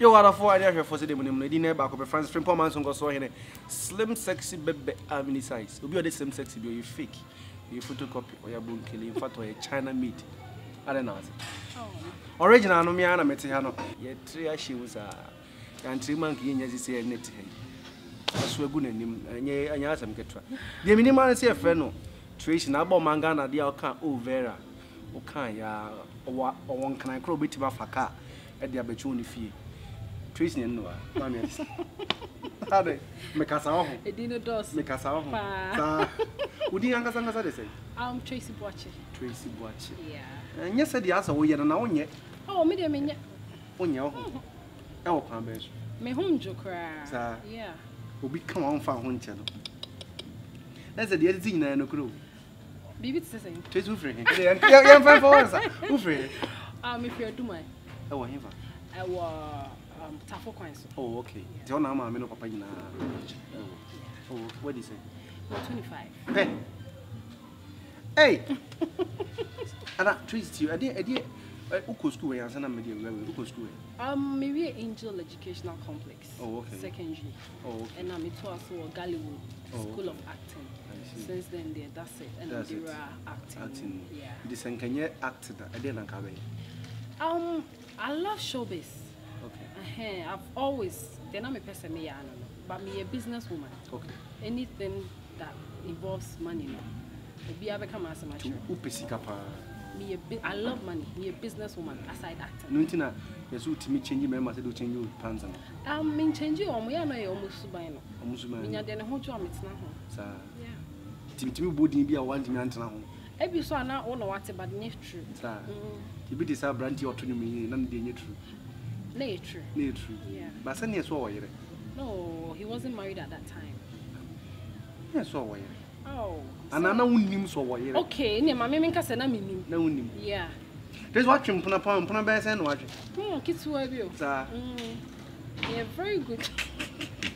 You are a 4 idea for the dinner back of a France from Pomans Nkosuohene. Slim, sexy baby, mini size. You'll be the same sexy, you fake. You photocopy or your boom killing, in fact, or a China meat. I don't know. Original, no, Miana Metiano. Yet 3 she was a and 3 monkey in as say net. I swear good name, and ye, and yes, I'm get. The minimal say a friend, Tracey, Nabo Mangana, the Alcan, oh, Vera, okay, or one can I crow bit of a car at the Abetuni fee. Tracey and Noah, mammy. Ade, make us all. A dinner does. Make us all. Would you answer say? Tracey Boakye. Tracey Boakye. Yeah. And yes, the answer we are now yet. Oh, medium. On your oh, Pambers. Me home joke. Yeah. Will be come on for one channel. That's a dear thing and a crew. Be it the same. Trace Ufrey. Yeah, fine for us. Ufrey. If you're doing my. Oh, I was Tafo coins. Oh, okay. Don't know my papa in oh, what do you say? 25. Hey! And I traced you. I did. Uko school and Sana Media. Uko school. Maybe Angel Educational Complex. Oh, okay. Secondary. Oh, okay. And I'm also Gallywood School of Acting. Since then, that's it. And Vera acting. Yeah. This and can you act? I didn't come. I love showbiz. Okay. I've always, then I'm a person, but me a businesswoman. Okay. Anything that involves money, I become as a mature. I love money. Me a businesswoman aside acting. No, Tina, yes, you to me change your members to change your pants. I'm changing on me. I know almost subino. Almost my. Me, I didn't hold you on it now. Sir. Yeah. Tim would be a one to me now. Every so now, all what about not true. Sir. You be this brandy or to me, none of the true. Nature. Nature. Yeah. But send you saw you. No, he wasn't married at that time. Yes, saw you. Oh. And I know him so you. Okay, near my mammy can send him. No, yeah. There's watching Puna Bears and watching. Kids who have you. Sir. Yeah, very good.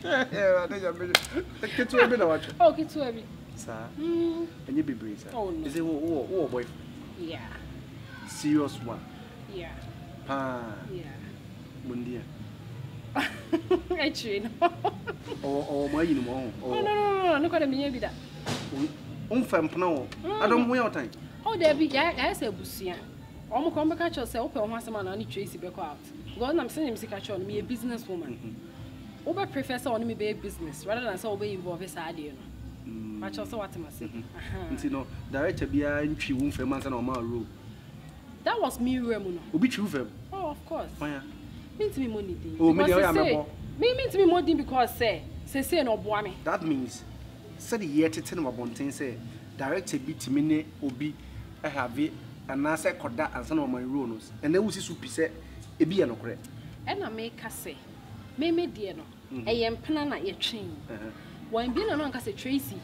Yeah, I think I'm kids who have been watching. Oh, kids who have you. Sir. And you be breeze. Oh, no. Is it oh, boy? Yeah. Serious one. Yeah. Yeah. Mundia. Actually, no. Oh, my, you know. No, look at me, that. Fam, I don't wear time. Oh, there be, I say, Busia. Almost come catch yourself, or once a man, and Tracey back out. God, I'm saying, catch on me a businesswoman. Over professor on me be a business rather than so be involved as idea. Much also what I must say. You know, director be a in 3 room for months and on my rule. That was me, Remuno. Will be true for him. Oh, of course. Fire. Means me money. Oh, me means me more because say no boy. That means, said the year to 10 of 1 say, director be to me, Obi, I have it, and I said, got that and some of my rules. And then we see Suppi a be an correct. And I make her say, me dear, I am plan at your chain. When being an uncle say Tracey,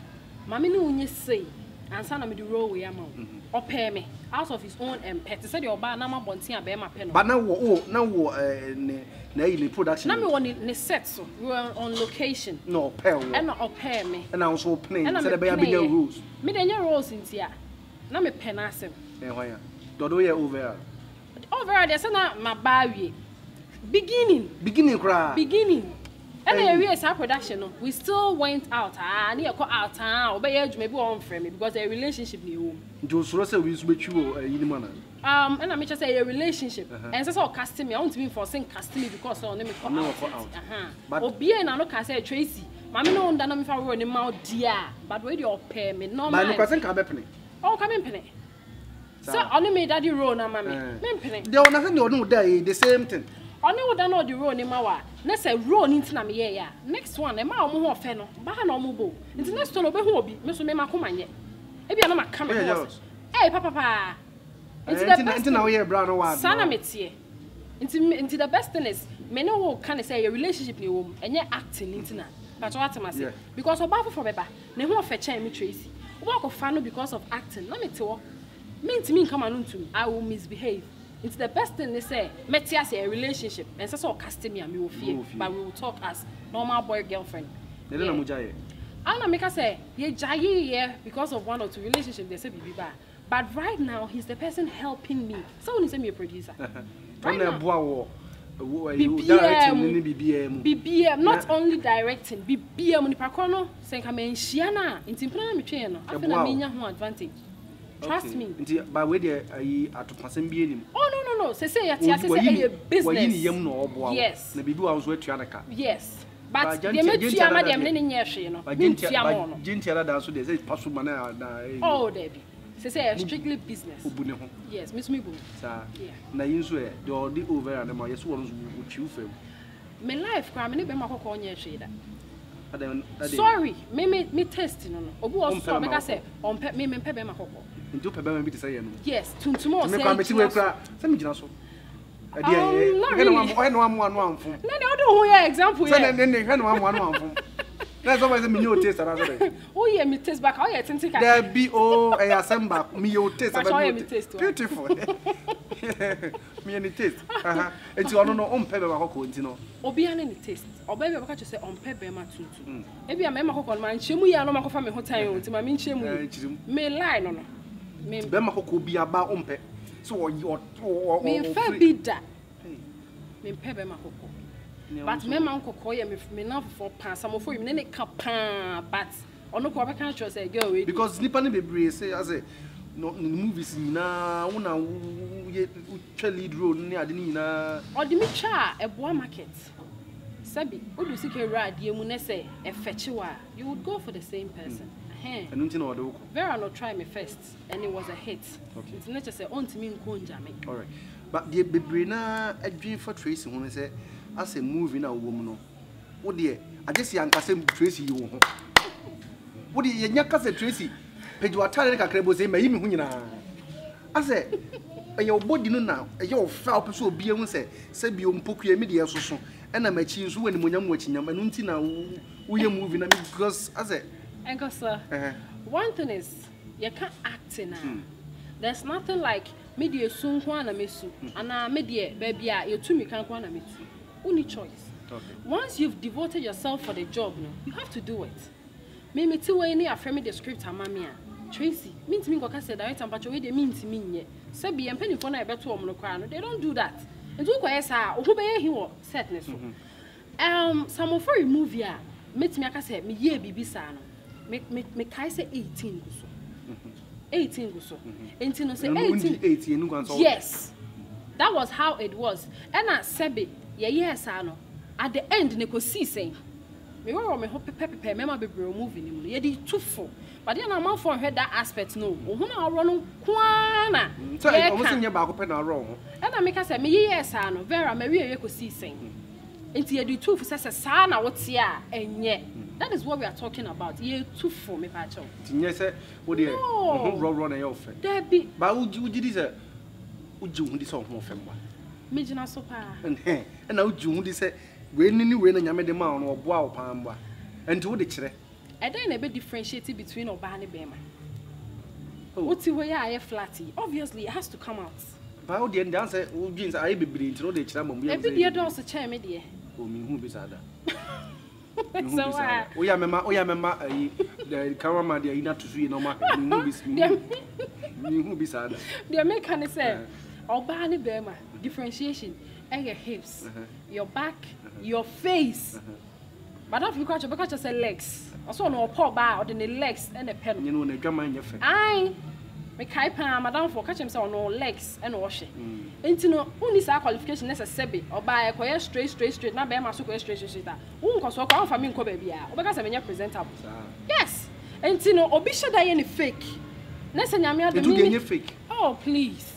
Mammy no you say, and son of the row we am or pay me out of his own and pet. Said your bar number bonty and bear my pen. But now, now, production. Number one in set, so we were on location. No, pay and not pay me. And I was so plain, and I bear no rules. Me then your rules in here. Now me pen ask him. Dodo ya over. Over there's my barrier. Beginning cry. Beginning. And we as our production, we still went out. Near go out obey maybe one friend because a relationship new. Just say we switch you in manner. And I just say a relationship. And so casting me, I want to be for saying casting me because on me come out. But be an I say Tracey. Mammy no done me for running mouth dear. But where you pay me no man. But I can't oh, come in penny. So only me daddy roll na mammy. Penny. There was nothing you know the same thing. I know that not the road in my next a road into na me ya. Next one, a ma omo ho fe no. Ba na omo bo. Nti next one obe hu obi. Me so me ma koma nye. E bia na ma ka me ho. Eh papa. Nti na we hear brown one. Sana metie. Nti the best thing is me no wo kan say a relationship ni wo. Enye acting nti na. But what am I say? Because oba for beba. Ne ho fe chen me Tracey. Oba ko fa no because of acting. Na me te wo. Me nti me come anu ntum. I will misbehave. It's the best thing they say. Metia say a relationship, and so casting me and me will fear, but we will talk as normal boy girlfriend. They don't know mujaye. Anna make us say ye jaye because of 1 or 2 relationships. They say be bad, but right now he's the person helping me. Someone is me a producer. Right now, BBM, not only directing, BBM ni pakono sen ka menhia na ntimpana me twen no afena menya ho advantage. Trust me. By way there atopasem bi enim. Oh no. Say ya tia say a business. Yes. Na bibi wa nso atua naka. Yes. But they make tia ma dem ne nye hwe no. Tia mo no. Jintia da so dey say pasu mana na. Oh Debbie. Say strictly business. Obune ho. Yes, miss me bu. Sa. Na yinso e the odi over and ma yeso won wo twiu fam. Me life kwa me ne be makoko nye hwe da. Sorry, me test no. Obu o so make say on me pe be makoko. Nti pe be ma bi te say no. Yes, tuntumo say. Me kwa me ti we kra, say me gina so. No, example. That's always a mini taste. Oh, yeah, me taste back. Oh, yeah, tinting. There be oh, I assemble me taste. Beautiful. Me any taste. It's on no on pepper hoko ntino. Obi an any taste. Obi be say on pepper ma tutu. Ebi a me ma hoko man chemu ya no makofa me ho tan o nti ma me chemu. Me lie no. Me be ma hoko bi aba on pe. So me fa bi da. Me pebe makoko. But me man kokko ye me na for pan samofo me ne ka pan but ono ko be kan sure say girl we because nipa ne bebre say as no movies na una ye twa lead role ne ade ni na odi mi twa eboa market sabi odu sike rad ye mu ne say e fechiwa you would go for the same person. And until no Vera no try me first and it was a hit. Okay. It's not just say on to me nkonja me. All right. But the bebrina a dream for Tracey when I say as a movie now woman. Oh dear, I just young Cassim Tracey you. What do you yaka say Tracey? Page you are telling Kakrebo say may him hunina. I say your body no now, your foul person be able say be on poku media so and I may choose when Munyam watching them and until we are moving because I say Nkosuohene, one thing is you can't act now. There's nothing like media soon kwana mesu and media baby you two me can kwana mesu. Only choice. Okay. Once you've devoted yourself for the job, no, you have to do it. Me too any affirm the script amamia. Tracey, mean to me go say director but we they mean to me ye. Say be penny for na beto omno kwa no. They don't do that. And do kwa esa who be he wo setness. Some of your movie meet me aka say me ye bibi sa no. Me kai say 18 guso. 18 guso. Enti no say 18. Yes. That was how it was. And I said yes ano. At the end ne ko see saying me me hope pepe me ma bebre movie ni mu. Ye di too full. But then am for heard that aspect no. Ohu na ro no kwana. So almost nye ba ko pe na ro ho. And I make say me yes ano. Vera me we ko see saying. Enti ye di too full say sa na wote a enye. That is what we are talking about. Ye too full me pa cho. Tinye say wo de ro na ye ofe. There be. Ba uji di say uji hu di say ho ofe mba. Me jina so pa. Na uji hu di say we ni we na nyame de ma no oboa opa mba. Enti wo de kire. I don't be differentiate between oba and bema. What the way I flatty? Obviously, it has to come out. But how the answer will be I be brilliant to know the channel. Every year, also chair me, dear. Oh, me who be sad. So, we are member, the cameraman, they are not to see no matter who be sad. The American say, oba and bema, differentiation, and your hips, your back, your face. But if you catch because say legs. Also no poor bar or the legs and a pen. You know the drama in your face. Aye. Me kai pa madam for catch him say no legs and wash. Enti no only sa qualification necessary or buy a straight na be ma so straight. Nkosuohene kwa fa me nko ba bia. Obeka say me presentable. Yes. Enti no obi sheda ye ni fake. Na say nyame ade me fake. Oh please.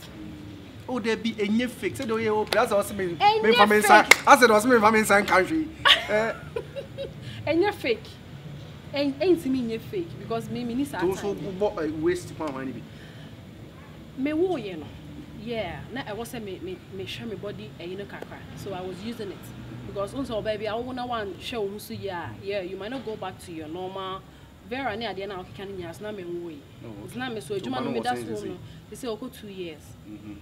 Oh, there be a fake. Say do you that's what me from inside. I said was me from inside country. And you're fake. Ain't me fake because me need to waste money. Me wo ye no. Yeah, na I was say me show me body you know kakra. So I was using it because also baby I wanna one show so yeah, you might not go back to your normal Vera ne ade na okeka ni nyas na me wo yi. It's na me so adwuma no me da so no. They say oko 2 years.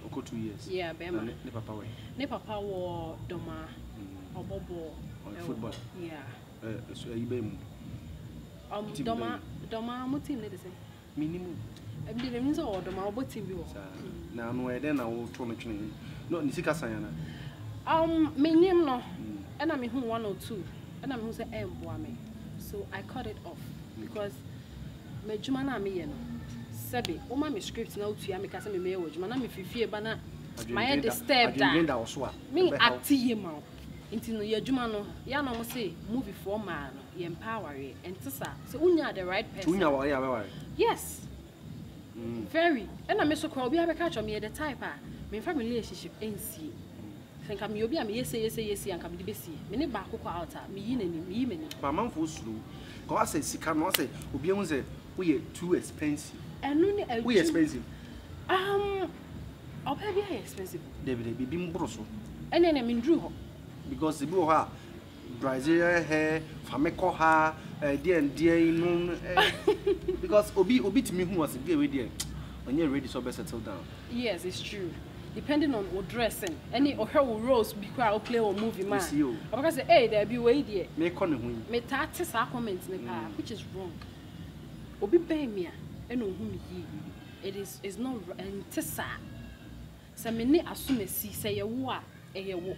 Oko 2 years. Yeah, bema. Ne papa we. Ne papa wo doma obobo football. Yeah. So you be doma mo team ne dey say minimum e be dem so doma obo team bi wo na no e dey na wo to no twene no ni sika san na Menim no. And I'm who 1 or 2. And I'm who say me. So I cut it off because me juma na me ye no. Sebe, o ma me script na otua me kasa me me wo juma na me fifie ba na my disturbed that. Me acti ye ma. Inti no ye juma no, ya no mo say movie for man no, ye empower ye. Entisa, so unya the right person. Unya wa ya. Yes. Very. And I so call be a catch me the type me family relationship NC. Think I'm you be a me yes and come the besi. Me ne back out me yin me. But man for slow. Cause I say sika no say obi ehun say we too expensive. And no we expensive. Oba be expensive. They be mbro so. And then me ndru ho. Because the boy ha Brazilian hair, fameko ha, dear no because obi to me who was be ready when you're ready so better settle down. Yes, it's true. Depending on what dressing, any or her roles be quite or play or movie man. Because hey, there be way there. Make on win. Me taxes are comments which is wrong. Obi pay me and whom he it's not and tessa. So many assume say a war a wo.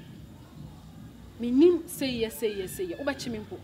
Meaning say yes. Oba chimimpo.